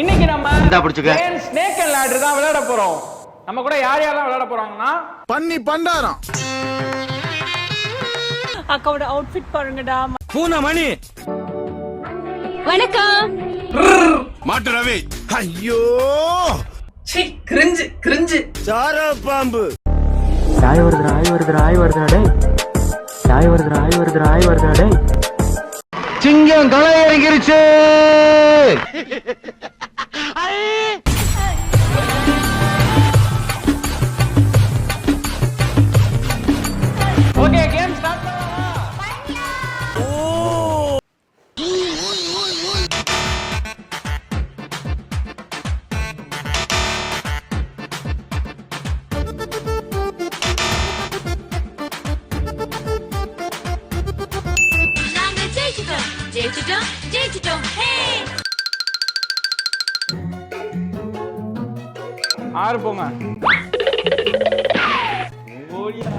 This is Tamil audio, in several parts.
இன்னைக்கு நம்ம ஸ்னேக் அண்ட் லேடர் தான் விளையாட போறோம். நம்ம கூட யார் யாரெல்லாம் விளையாட போறாங்கன்னா பண்ணி பண்டாரம் அக்காவோட அவுட்ஃபிட் பாருங்கடா. பூனமணி வணக்கம். மாட்டு ரவி. ஐயோ சி கிரிஞ்சு கிரிஞ்சு. சாரா பாம்பு. ஆய் வருதுடா டேய். டேய். சிங்கம் களை இறங்கிருச்சு. ஓகே கேம் ஸ்டார்ட் பண்ணலாமா? நாங்க ஜெயிச்சிட்டோம். ஹே! 6 போங்க. ஓடியா.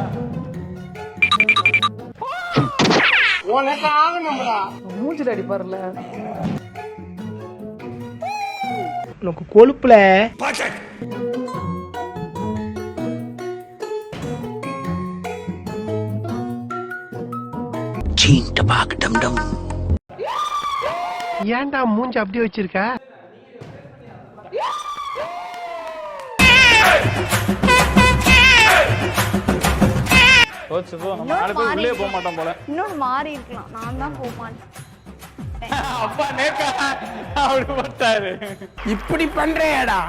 உனக்கு ஆகணும்டா. மூஞ்சில அடிப்பார்ல. உனக்கு கொழுப்புல ஏன்டா மூஞ்சி அப்படியே வச்சிருக்க? கோச்சு போ. நம்ம 4 பேர் உள்ளே போக மாட்டோம் போல. இன்னொரு மாறி இருக்கலாம். நான் தான் போக மாட்டேன். அப்பா நேக்கா அப்படி போட்டாரு. இப்படி பண்றேடா.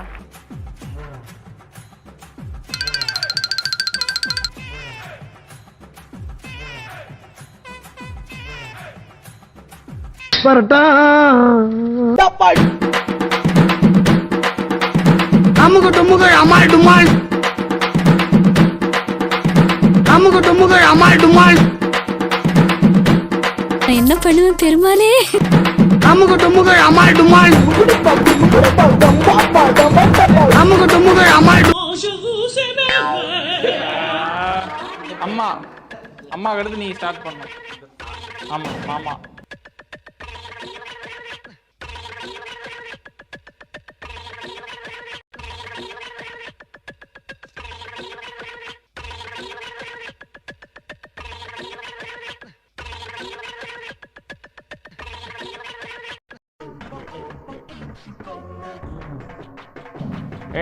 பரட்டா அமுக டுமுக அமால் டுமால். அமுக டுமுக அமால் டுமால். நான் என்ன பண்ணுவேன் பெருமாளே? அமுக டுமுக அமால் டுமால். அமுக டுமுக அமால் அம்மா அம்மா அடுத்து நீ ஸ்டார்ட் பண்ணு. ஆமா மாமா.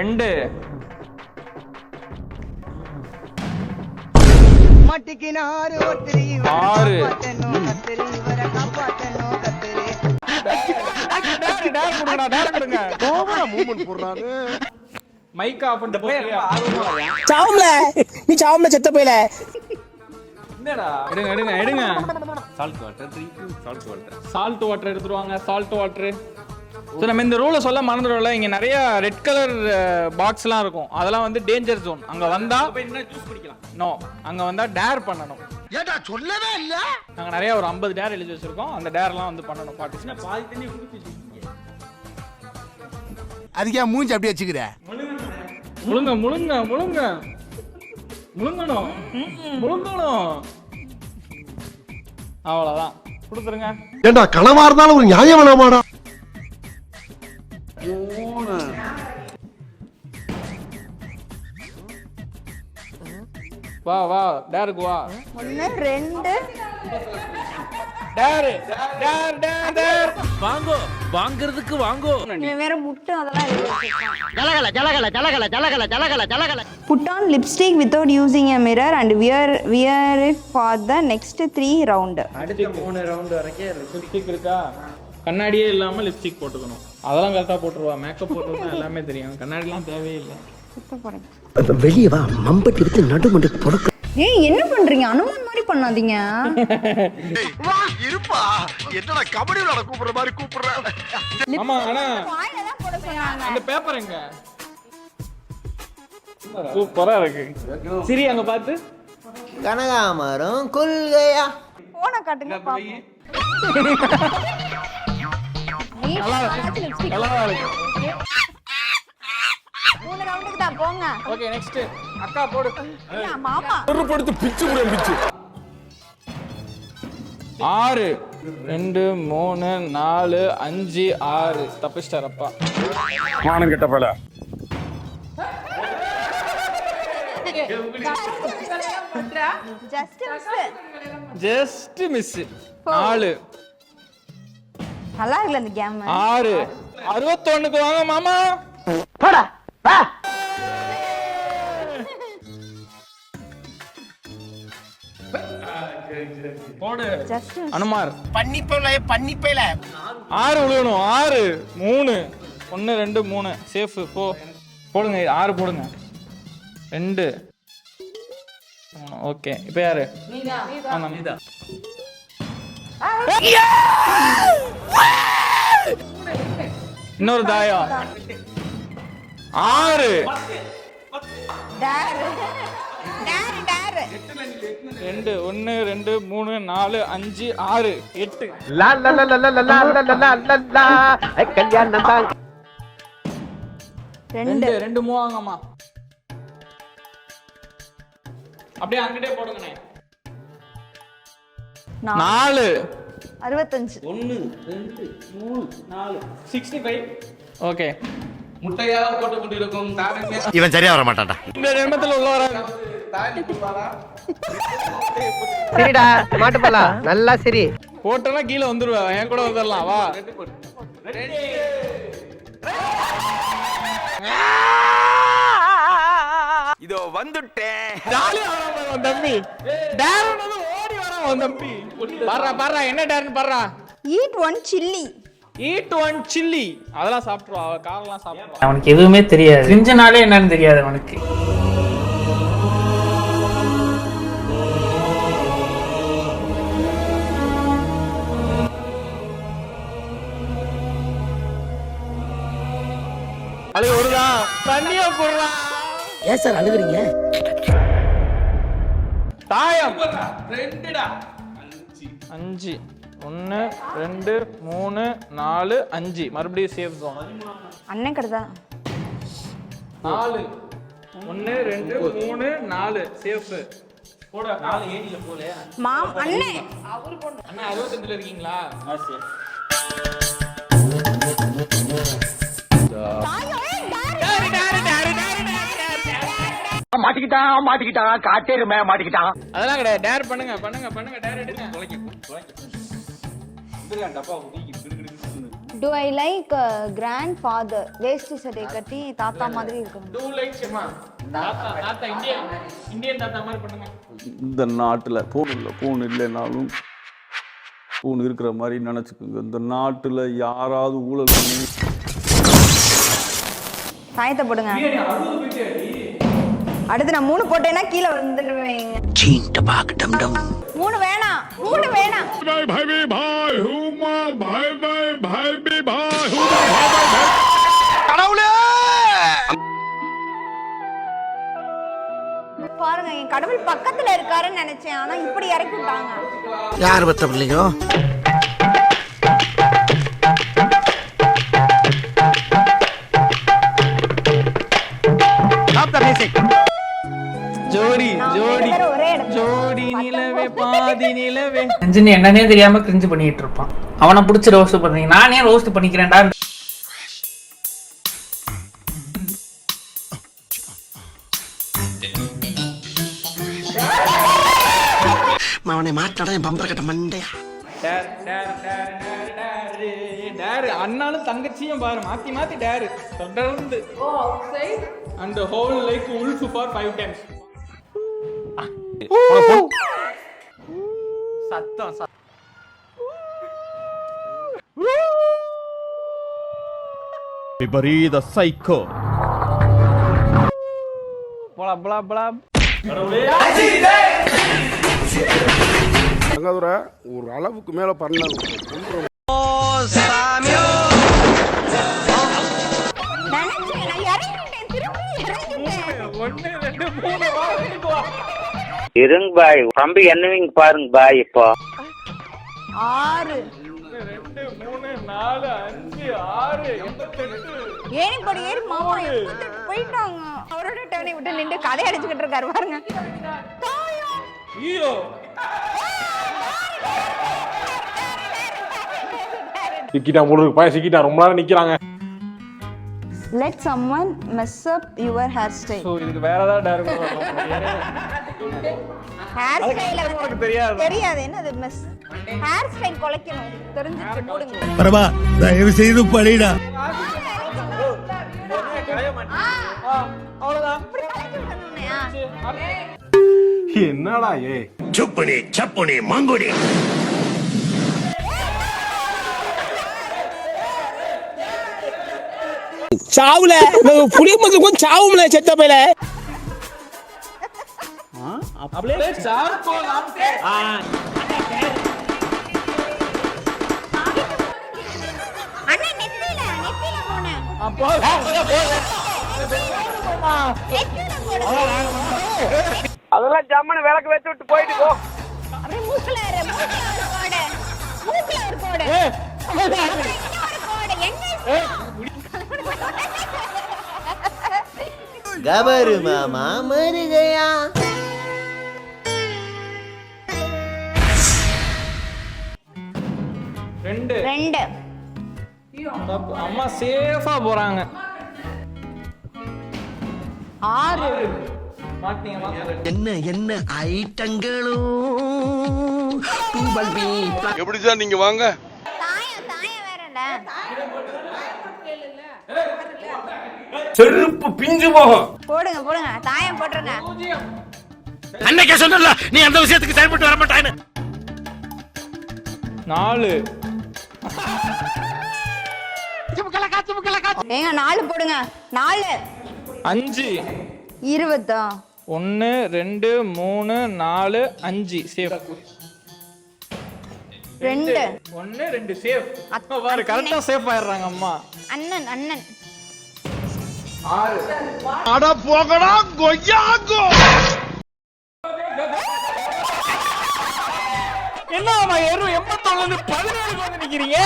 ரெண்டு மட்டிக்கினாரு ஒத்திரி ஆறு கத்திரி வர காப்பாத்தனோ கத்திரி மைக் ஆஃப் பண்ணிட்டு போறியா? சாவம்ல நீ சாவம்ல செத்த போயில. என்னடா எடுங்க சால்ட் வாட்டர் எடுத்துருவாங்க. Salt water. ஸோ நம்ம இந்த ரூலை சொல்ல மறந்துடும்ல. இங்கே நிறைய ரெட் கலர் பாக்ஸ்லாம் இருக்கும். அதெல்லாம் வந்து டேஞ்சர் ஜோன். அங்கே வந்தா ஜூஸ் குடிக்கலாம். நோ, அங்கே வந்தா டேர் பண்ணணும். ஏடா சொல்லவே இல்ல. நாங்கள் நிறைய ஒரு 50 டேர் எழுதி வச்சிருக்கோம். அந்த டேர்லாம் வந்து பண்ணணும். பார்ட்டிசிபேட். பாதி தண்ணி குடிச்சு அதுக்கே மூஞ்சி அப்படியே வச்சுக்கிற. முழுங்கணும். அவ்வளோதான். கொடுத்துருங்க. ஏண்டா கனவா இருந்தாலும் ஒரு நியாயம் வேணாமாடா? வா வா டேருக்கு வா. 1 2 டேர் வாங்கோ வாங்குறதுக்கு வாங்கோ. இவன் வேற முட்டை அதெல்லாம் எழுதி வச்சிருக்கான். ஜலகல. Put on lipstick without using a mirror and wear it for the next 3 round. அடுத்த 3 ரவுண்ட் வரைக்கும் லிப்ஸ்டிக் இருக்கா? கண்ணாடியே இல்லாம லிப்ஸ்டிக் போட்டுக்கணும். அதெல்லாம் கரெக்டா போட்டுருவா. மேக்கப் போட்டுருந்தா எல்லாமே தெரியும். கண்ணாடிலாம் தேவையில்லை. வெளியே வா மம்பட்டி விட்டு நடுமண்டு பொறுக்க. ஏய் என்ன பண்றீங்க? அனுமான் மாதிரி பண்ணாதீங்க. வா இருப்பா. என்னடா கபடி விளையாட கூப்பிடுற மாதிரி கூப்பிடுற. ஆமா ஆனா வாயில தான் போட சொன்னாங்க. அந்த பேப்பர் எங்க? சூப்பரா இருக்கு. சரி அங்க பாத்து. கனகாமரம் கொள்கையா போன காட்டுங்க பாப்போம். நல்லா இருக்கு. 3 ரவுண்டுக்கு தான் போங்க. ஓகே நெக்ஸ்ட் அக்கா போடு. மாமா படுத்து பிச்சு முடியும் பிச்சு. 6 2 3 4 5 6 தப்பிச்சிட்டார் அப்பா. மானம் கெட்ட பல. Just miss. 4 நல்லா இருக்குல்ல இந்த கேம். 6 61க்கு வாங்க மாமா. போடா வா. போடு ஜஸ்ட் அனுமார். பண்ணிப்பேல 6 விழுகணும். 6 3 1 2 3 சேஃப். போடுங்க 6 போடுங்க. 2 ஓகே. இப்போ யாரு? நீதா. இன்னொரு தாயம். 6 டேர் டேர் 2 1 2 3 4 5 6 8 லா லா லா லா லா லா லா லா லா லா கல்யாணம் தான். 2 2 மூவாங்கம்மா. அப்படியே அங்கிட்டே போடுங்கண்ணே. 4 65 1 2 3 4 65. ஓகே. முட்டையாக போட்டு கொண்டிருக்கும் தாரங்க. இவன் சரியா வர மாட்டான்டா. இந்த ஜென்மத்தில் உள்ளவரா சரிடா மாட்டுப்பலா நல்லா சரி. போட்டனா கீழே வந்துருவா. என் கூட வந்துடலாம் வா. இதோ வந்துட்டேன். ஜாலியா வரான் உன் தம்பி. டேரனது ஓடி வரான் உன் தம்பி. பாறா என்ன டேரன் பாறா. Eat one chilli. Eat one chilli. அதெல்லாம் சாப்பிடுவா. அவ காரெல்லாம் சாப்பிடுவா. அவனுக்கு எதுவுமே தெரியாது. கிரிஞ்சனாலே என்னன்னு தெரியாது அவனுக்கு. அழுக வருதா? தண்ணியா போடுறா. ஏன் சார் அழுகுறீங்க? தாயம் 2டா. 5 1 2 3 4 5 மறுபடியும் சேஃப் ஜோன். அண்ணன் கடதா 4 1 2 3 4 சேஃப். போட 4 ஏடில போல. மாம் அண்ணே அண்ணா 65ல இருக்கீங்களா? மாட்டிக்கிட்டான் காட்டேருமே மாட்டிக்கிட்டான். அதெல்லாம் கிடையாது. டேர் பண்ணுங்க டேர் எடுங்க. Do I like grandfather வேஷ்டி சட்டை கட்டி தாத்தா மாதிரி இருக்கணும். டூ லைக் ஷமா. தாத்தா இந்தியன் தாத்தா மாதிரி பண்ணுங்க. இந்த நாட்டுல பூன் இல்லைனாலும் பூன் இருக்கிற மாதிரி நினைச்சுக்குங்க. இந்த நாட்டுல யாராவது ஊழல் பண்ணி சாயத்தை போடுங்க. அடுத்து நான் 3 போட்டேன்னா கீழே வந்துடுவேங்க. 3 வேணாம். கடவுளே! பாருங்க என் கடவுள் பக்கத்துல இருக்காருன்னு நினைச்சேன். ஆனா இப்படி இறக்கி விட்டாங்க. யார் பத்த பிள்ளைங்க? ஜோடி நிலவே பாதி நிலவே. கிரிஞ்சுன்னு என்னன்னே தெரியாம கிரிஞ்சு பண்ணிட்டு இருப்பான். அவனை பிடிச்சி ரோஸ்ட் பண்றீங்க. நானே ரோஸ்ட் பண்ணிக்கிறேன்டா. அவனை மாட்டாடா என் பம்பர கட்ட மண்டையா. டேர் அண்ணாலும் தங்கச்சியும் பாரு மாத்தி மாத்தி டேர் தொடர்ந்து. and the whole like wolf for 5 times. சத்தம் விபரீத சைக்கோ. போலா போலா போலா. தங்கதுரை ஒரு அளவுக்கு மேல பண்ண. இருங்க பாய் தம்பி என்னவீங்க பாருங்க பாய். இப்போ 6 2 3 4 5 6 88. ஏனி படி ஏறி மாமா 88 போயிட்டாங்க. அவரோட டேர்னை விட்டு நின்று கதை அடிச்சுக்கிட்டு இருக்காரு பாருங்க. ஐயோ சிக்கிட்டா போடுறதுக்கு பையன் சிக்கிட்டா ரொம்ப நேரம் நிக்கிறாங்க. let someone mess up your hairstyle. So இதுக்கு வேற ஏதாவது டேரக்டர் ஹேர் ஸ்டைல உனக்கு தெரியாது. தெரியாது என்னது மிஸ் ஹேர் ஸ்டைல் கொலைக்கணும் தெரிஞ்சிச்சு போடுங்க. பரவா தயவு செய்து படிடா. அவ்வளோதான். என்னடா சுப்பனி சப்புனி மங்குடி. சாவுல புளி மதுக்கும் சாவும்ல செத்த பையல. அப்படியே சார்கோல் அண்ணா நெத்தில போனே அப்போ அதெல்லாம் ஜம்மனு விளக்கு வச்சு விட்டு போயிட்டு போ. அப்படியே மூக்குல ஒரு கோடு மூக்குல ஒரு கோடு கபரு மாமா மருகையா. ரெண்டு ரெண்டு தப்பு. அம்மா சேஃபா போறாங்க. 6 என்ன என்ன ஐட்டங்களும் டூபல் பி. எப்படி சார் நீங்க வாங்க. தாயம் வேறடா. செருப்பு பிஞ்சு போகும். போடுங்க தாயம் போட்டுருங்க. அன்னைக்கே சொன்னல நீ அந்த விஷயத்துக்கு செயல்பட்டு வர மாட்டான்னு. 4 ஏங்க 4 போடுங்க. 4 5 20 1 2 3 4 5 சேஃப். 2 1 2 சேஃப். பாரு கரெக்டா சேஃப் ஆயிடுறாங்க அம்மா. அண்ணன் 6 அட போகடா கொய்யாக்கோ. என்ன அம்மா 81 17 வந்து நிக்கிறீங்க.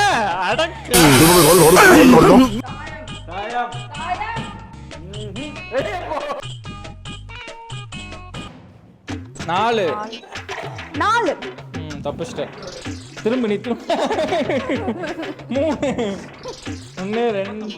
அடக்க 4 தப்பிச்சிட்டேன். திரும்ப நீ 3 1 2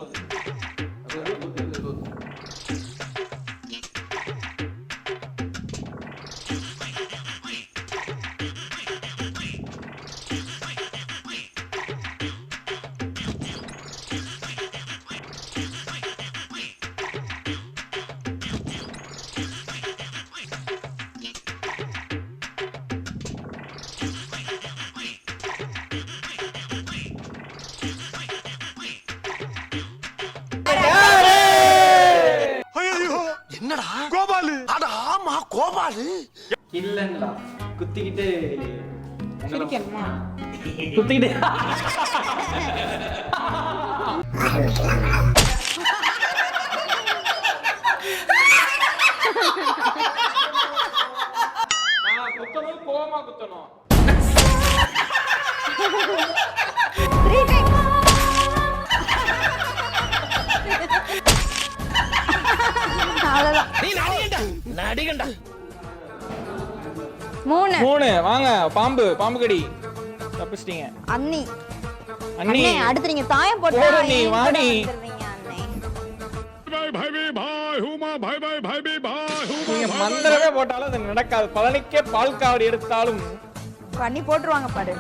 என்னடா கோபாலு? அட ஆமா கோபாலு. இல்லன்னா குத்திக்கிட்டு குத்திக்கிட்டு குத்தணும் கோவமா குத்தணும். 3 times. நீ நடிகண்டா. 3 வாங்க. பாம்பு கடி தப்பிச்சிட்டீங்க. அண்ணி அண்ணி அடுத்து நீங்க தாயம் போட்டா போடு நீ, வாடி. நீங்க மந்திரமே போட்டாலும் அது நடக்காது. பழனிக்கே பால் காவடி எடுத்தாலும் பண்ணி போட்டுருவாங்க பாரு.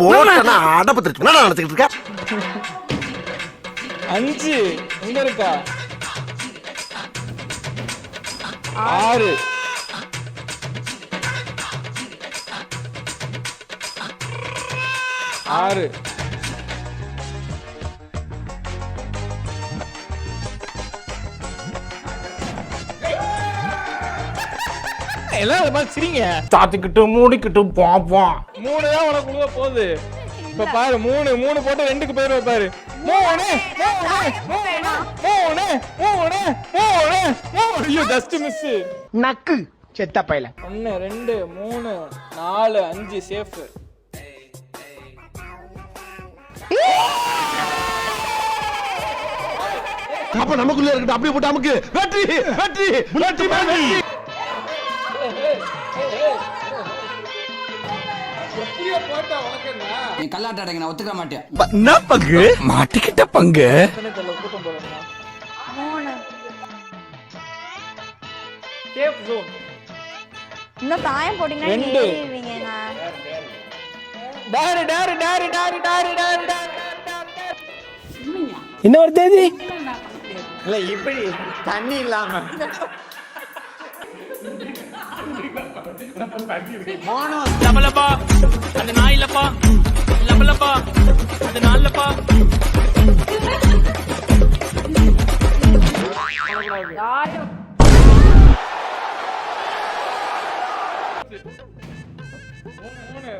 போடா அடபத்திட்டு என்ன நடந்துக்கிட்டு இருக்க? 5 எங்க இருக்கா? 6 எல்லாம் அது மாதிரி சிரிங்க. சாத்திக்கிட்டு மூடிக்கிட்டு பாப்போம். 3 தான் உனக்கு உள்ள போகுது. இப்ப பாரு 3 போட்டு 2க்கு போயிருவ பாரு. 3 ஐயோ ஜஸ்ட் மிஸ். நக்கு செத்த பையல. 1 2 3 4 5 சேஃப். அப்ப நமக்குள்ள இருக்கட்டும். அப்படியே போட்டு நமக்கு வெற்றி வெற்றி வெற்றி வெற்றி. அப்படியே போட்டா உனக்கு என்ன நீ கல்லாட்ட அடங்க நான் ஒத்துக்க மாட்டேன். என்ன பங்கு மாட்டிக்கிட்ட பங்கு கூட்டம் போறோம்னா 3. Safe zone. இன்னும் தாயம் போட்டீங்கன்னா நீங்க 2. ஏறிடுவீங்கங்க. டாரு டாரு டாரு டாரு டாரு டாரு டாரு. என்ன ஒரு தேதி இல்ல இப்படி தண்ணி இல்லாம லபலபா அது நான் இல்லப்பா லபலபா அது நான் இல்லப்பா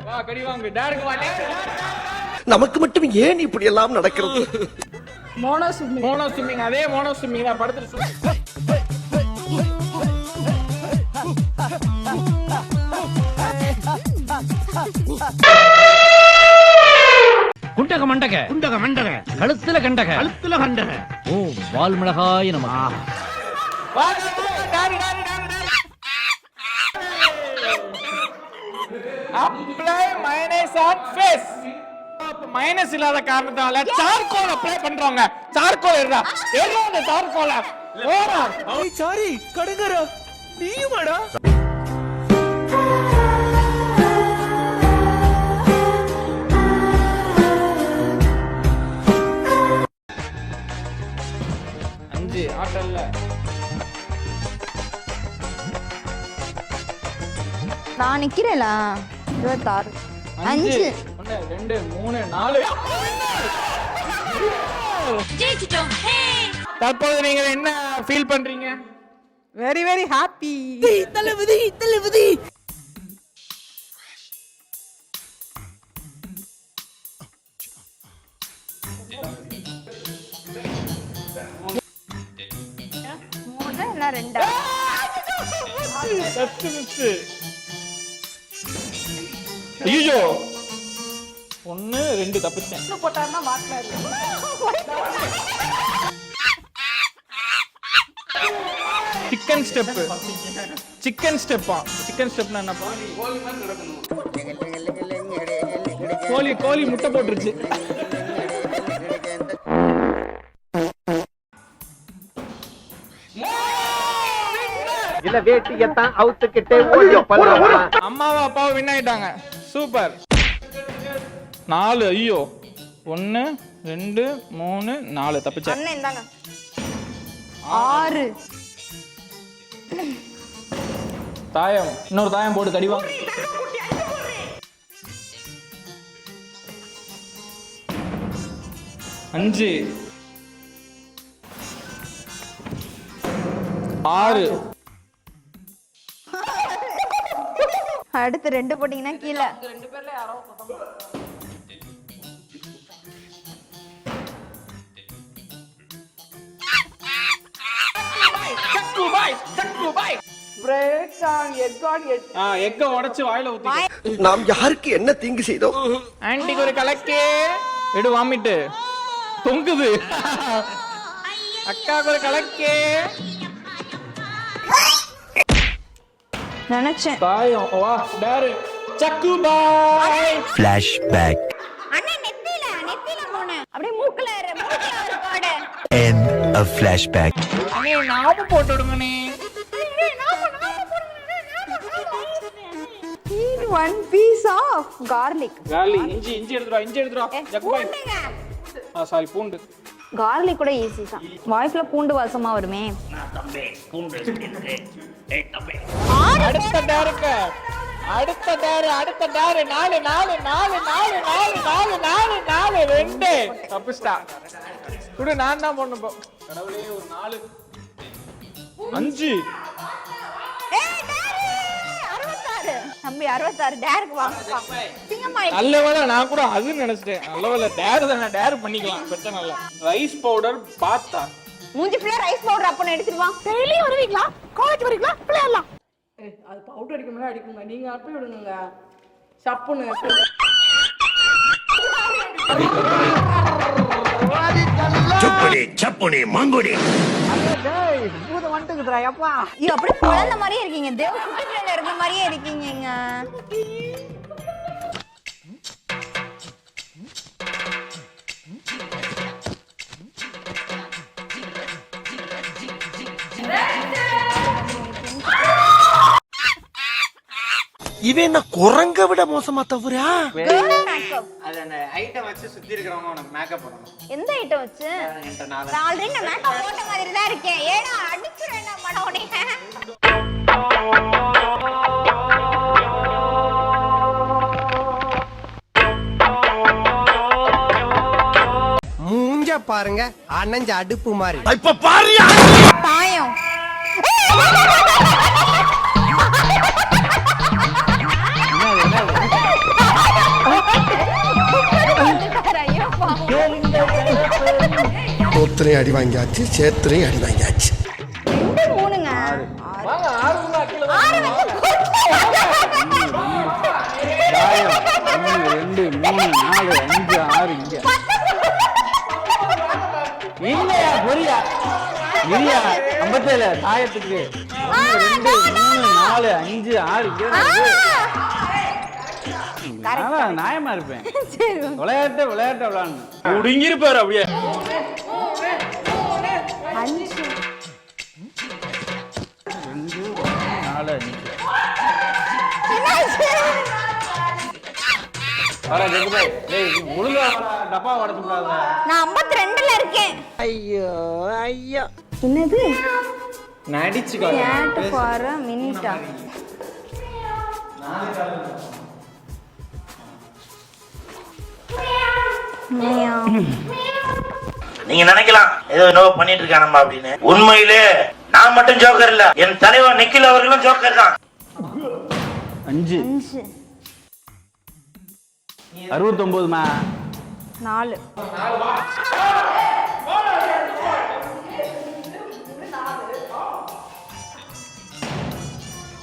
வா கடி வாங்கு டாருக்கு வா. நமக்கு மட்டும் ஏன் இப்படி எல்லாம் நடக்கிறது? மோனோ ஸ்விம்மிங் அதே மோனோ ஸ்விம்மிங் தான் படுத்துட்டு குண்டக மண்டக கழுத்துல கண்டக ஓ வால் மிளகாய் நம்ம அப்ளை மைனஸ் ஆன் ஃபேஸ். மைனஸ் இல்லாத காரணத்தால சார்கோல் அப்ளை பண்றாங்க. சார்கோல் ஏறா அந்த சார்கோல ஓரா சாரி கடுங்கரா நீயுமாடா அஞ்சு ஆட்டல்ல நான் நிக்கிறேன்ல 26. 5. 1 2 3 4. ஜெயிச்சிட்டோம் ஹே தற்போது நீங்க என்ன ஃபீல் பண்றீங்க? வெரி வெரி ஹாப்பி தளபதி என்ன 2? ஐயோ 1 2 தப்பிச்சேன். போட்டாருன்னா மாட்டல சிக்கன் ஸ்டெப்பா சிக்கன் ஸ்டெப்னா என்னப்பா? கோழி முட்டை போட்டுருச்சு. இல்ல வேட்டியத்தான் அவுத்துக்கிட்டே ஓடியோ பண்ணலாம் அம்மாவும் அப்பாவும் வின் ஆயிட்டாங்க. சூப்பர். 4 ஐயோ 1 2 3 4 தப்பிச்சேன். அண்ணே இந்தாங்க 6. தாயம் இன்னொரு தாயம் போட்டு கடிவா. 5 6. அடுத்து 2 போட்டீங்கன்னா கீழே 2 பேர்ல யாரோ எக்க உடைச்சு வாயில ஊத்தி. நாம் யாருக்கு என்ன தீங்கு செய்தோம்? ஆன்டிக்கு ஒரு கலக்கே எடு வாமிட்டு தொங்குது. அக்காவுக்கு ஒரு கலக்கே நினைச்சேன். தாயம் வா டாரு சக்கு பாய். Flashback. அண்ணே நெத்தில போனே அப்படியே மூக்குல ஒரு கோடு. End of flashback. அண்ணே நாம போட்டு விடுங்கண்ணே. Eat 1 piece of garlic. காலி இஞ்சி எடுத்துறா ஜக்கு பாய். சாரி பூண்டு. garlic கூட ஈஸி தான். வாய்க்குள்ள பூண்டு வாசமா வருமே. அடுத்த டாருக்கு அடுத்த டாரு 4 2 தப்பிஸ்டா குடு. நான் தான் போடணும் இப்போ. கடவுளே ஒரு 4 5. ஏய் டாரு 66. தம்பி 66 டேருக்கு வாங்கப்பா. சிங்கம்மா நல்ல வேளை நான் கூட அதுன்னு நினைச்சிட்டேன். நல்ல வேளை டேரு தானே டேரு பண்ணிக்கலாம் பிரச்சனை இல்லை. ரைஸ் பவுடர் பாத்தா மூஞ்சி ஃபுல்லா ரைஸ் பவுடர் அப்பன்னு எடுத்துட்டு வா. டெய்லி வருவீங்களா? காலேஜ் வரீங்களா? விளையாடலாம். அது பவுடர் அடிக்கும்போது அடிக்குங்க. நீங்க அப்பி விடுங்க சப்புன்னு. சப்புனி மங்குடி. ஐயோ அப்படியே குழந்தை மாதிரியே இருக்கீங்க. தேவ குட்டில இருக்க மாதிரியே இருக்கீங்க. இவன் என்ன குரங்க விட மோசமா தவறா? அது அந்த ஐட்டம் வச்சு சுத்தி இருக்கிறவங்க உனக்கு மேக்கப் பண்ணணும். எந்த ஐட்டம் வச்சு? நான் ஆல்ரெடி நான் மேக்கப் போட்ட மாதிரி தான் இருக்கேன். ஏடா அடிச்சுறேன் நான் படம் உனக்கு. மூஞ்ச பாருங்க அணைஞ்ச அடுப்பு மாதிரி. இப்ப பாரியா தாயம். தோத்துலையும் அடி வாங்கியாச்சு, சேத்துலையும் அடி வாங்கியாச்சு. 2 3ங்க. 2 3 4 5 6 இங்க இல்லையா புரியா இல்லையா 57 தாயத்துக்கு 2 3 4 5 6 இங்க நான் நியாயமா இருப்பேன். விளையாட்டு விளையாடணும். ஒடுங்கிருப்பாரு அப்படியே. 5 2 4 5 வர ஜெகுபை டேய் ஒழுங்கா டப்பா உடைச்சு விடாத. நான் 52ல இருக்கேன். ஐயோ ஐயோ. என்னது? நடிச்சுக்கோ. Get for a minute. நீங்க நினைக்கலாம் ஏதோ என்னவோ பண்ணிட்டு இருக்கானம்மா அப்படின்னு. உண்மையிலே நான் மட்டும் ஜோக்கர் இல்ல, என் தலைவர் நிக்கில் அவர்களும் ஜோக்கர் தான். 5 69மா 4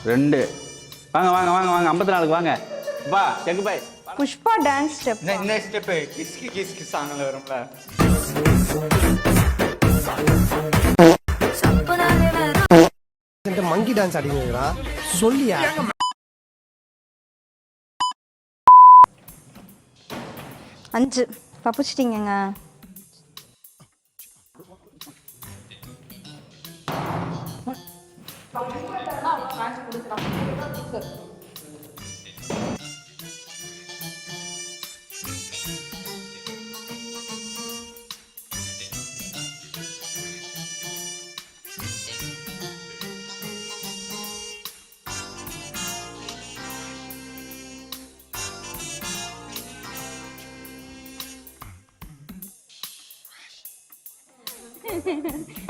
2 வாங்க வாங்க வாங்க வாங்க 54க்கு வாங்க வா ஜெகுபை. Pushpa dance step. இந்த ஸ்டெப் கிஸ்கி கிஸ்கி சாங்ல வரும்ல. இந்த மங்கி டான்ஸ் ஆடிங்களா சொல்லியா? 5 தப்பிச்சிட்டீங்கங்க.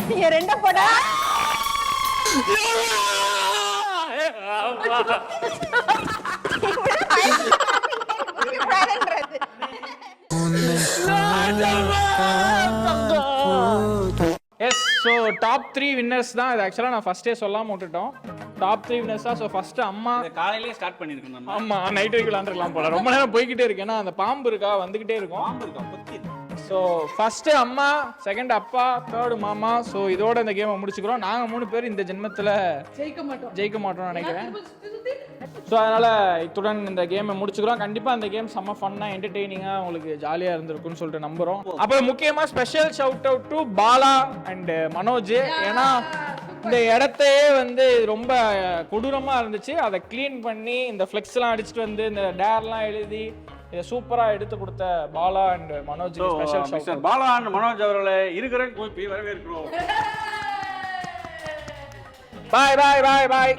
நீங்க 2 போடா. எஸ் ஸோ டாப் 3 வின்னர்ஸ் தான். இது ஆக்சுவலாக நான் ஃபர்ஸ்டே சொல்லாமல் விட்டுட்டோம். டாப் 3 வின்னர்ஸ் தான். ஸோ ஃபர்ஸ்ட் அம்மா. காலையிலேயே ஸ்டார்ட் பண்ணிருக்கோம் நம்ம. ஆமா நைட் வரைக்கும் விளாண்டுருக்கலாம் போல. ரொம்ப நேரம் போய்கிட்டே இருக்கு. ஏன்னா அந்த பாம்பு இருக்கா வந்துகிட்டே இருக்கும். ஸோ ஃபர்ஸ்ட் அம்மா, செகண்ட் அப்பா, தேர்டு மாமா. ஸோ இதோட இந்த கேமை முடிச்சுக்கிறோம். நாங்கள் 3 பேர் இந்த ஜென்மத்தில் ஜெயிக்க மாட்டோம்னு நினைக்கிறேன். ஸோ அதனால இத்துடன் இந்த கேமை முடிச்சுக்கிறோம். கண்டிப்பாக இந்த கேம் செம்ம ஃபன்னாக என்டர்டெய்னிங்காக உங்களுக்கு ஜாலியாக இருந்திருக்கும்னு சொல்லிட்டு நம்புகிறோம். அப்புறம் முக்கியமாக special shout out to Bala and Manoj. ஏன்னா இந்த இடத்தையே வந்து ரொம்ப கொடூரமாக இருந்துச்சு. அதை க்ளீன் பண்ணி இந்த ஃப்ளெக்ஸ்லாம் அடிச்சுட்டு வந்து இந்த டேர்லாம் எழுதி இதை சூப்பராக எடுத்து கொடுத்த Bala and Manoj special shout. Bala and Manoj அவர்களை இருக்கிற கோப்பி வரவேற்கிறோம். பாய் பாய் பாய் பாய்.